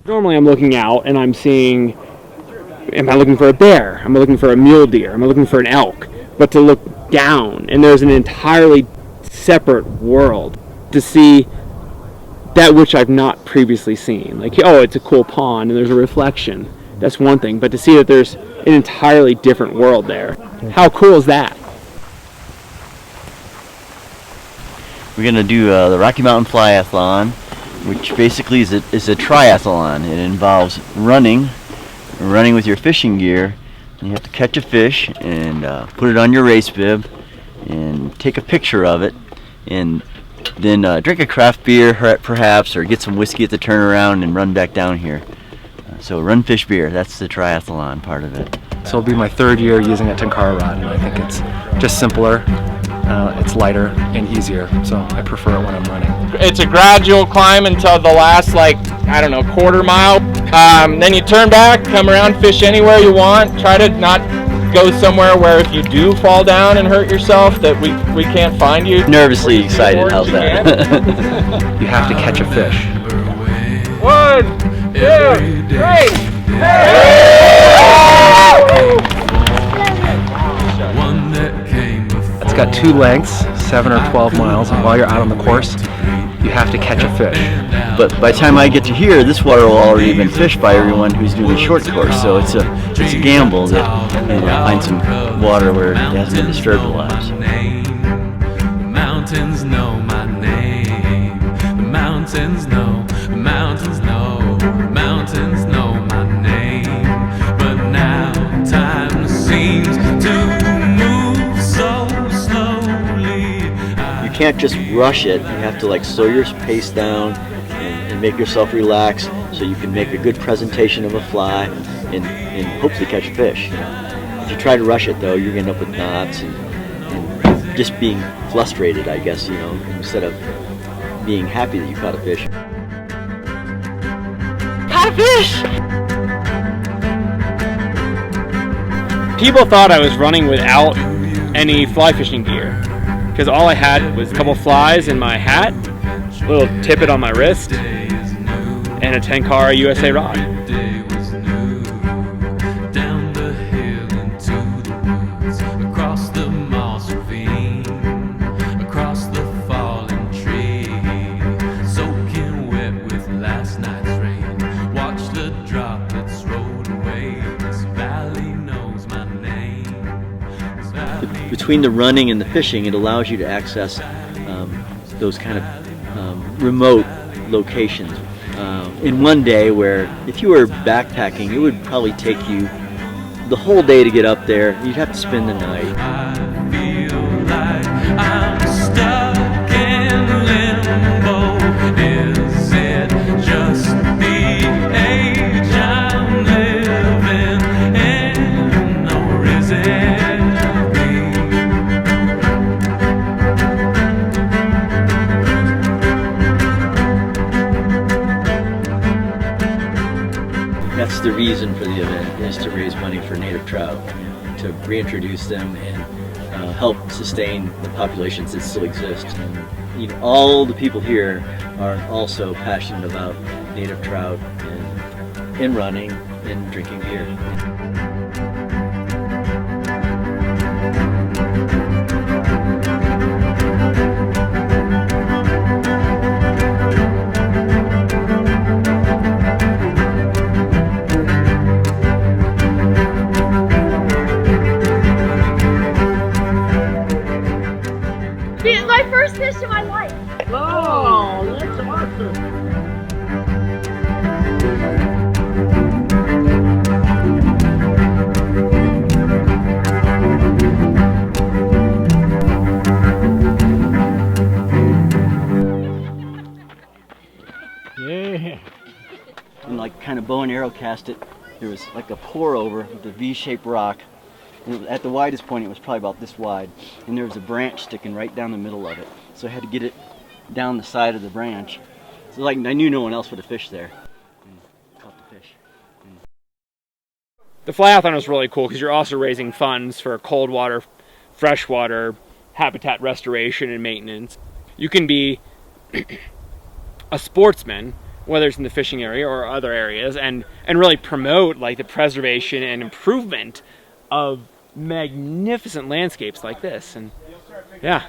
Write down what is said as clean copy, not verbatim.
Normally I'm looking out and I'm seeing, am I looking for a bear? Am I looking for a mule deer? Am I looking for an elk? But to look down and there's an entirely separate world to see that which I've not previously seen. Like, oh, it's a cool pond and there's a reflection. That's one thing. But to see that there's an entirely different world there, how cool is that? We're going to do the Rocky Mountain Flyathlon, which basically is a triathlon. It involves running with your fishing gear. You have to catch a fish and put it on your race bib and take a picture of it, and then drink a craft beer perhaps, or get some whiskey at the turnaround and run back down here. So run, fish, beer, that's the triathlon part of it. So it'll be my 3rd year using a Tenkara rod, and I think it's just simpler, it's lighter and easier, so I prefer it when I'm running. It's a gradual climb until the last, like, I don't know, quarter mile. Then you turn back, come around, fish anywhere you want. Try to not go somewhere where if you do fall down and hurt yourself that we can't find you. Nervously excited, how's that? You have to catch a fish. 1, 2, 3. It's got 2 lengths, 7 or 12 miles, and while you're out on the course, you have to catch a fish. But by the time I get to here, this water will already been fished by everyone who's doing the short course, so it's a gamble that find some water where it hasn't been disturbed a lot. So. The mountains know my name. The mountains know, the mountains know, the mountains know my name. But now time seems to move so slowly. You can't just rush it. You have to like slow your pace down and make yourself relax so you can make a good presentation of a fly and hopefully catch a fish. If you try to rush it though, you're gonna end up with knots and just being frustrated, I guess, instead of being happy that you caught a fish. Caught a fish! People thought I was running without any fly fishing gear, because all I had was a couple flies in my hat, a little tippet on my wrist, and a Tenkara USA rod. Down the hill into the woods, across the moss ravine, across the fallen tree, soaking wet with last night's rain. Watch the droplets roll away. This valley knows my name. Between the running and the fishing, it allows you to access those kind of remote locations in one day, where if you were backpacking, it would probably take you the whole day to get up there. You'd have to spend the night. I feel like I'm stuck in limbo. Is it just the age I'm living in, or is it me? That's the reason for the event, is to raise money for native trout, to reintroduce them and help sustain the populations that still exist. And all the people here are also passionate about native trout and running and drinking beer. My first fish in my life. Oh, that's awesome. Yeah. And like kind of bow and arrow cast it, there was like a pour over with a V-shaped rock. And at the widest point, it was probably about this wide, and there was a branch sticking right down the middle of it. So I had to get it down the side of the branch. So like I knew no one else would have fished there, and caught the fish. The Flyathlon is really cool because you're also raising funds for cold water, freshwater, habitat restoration and maintenance. You can be a sportsman whether it's in the fishing area or other areas, and really promote like the preservation and improvement of magnificent landscapes like this. And yeah,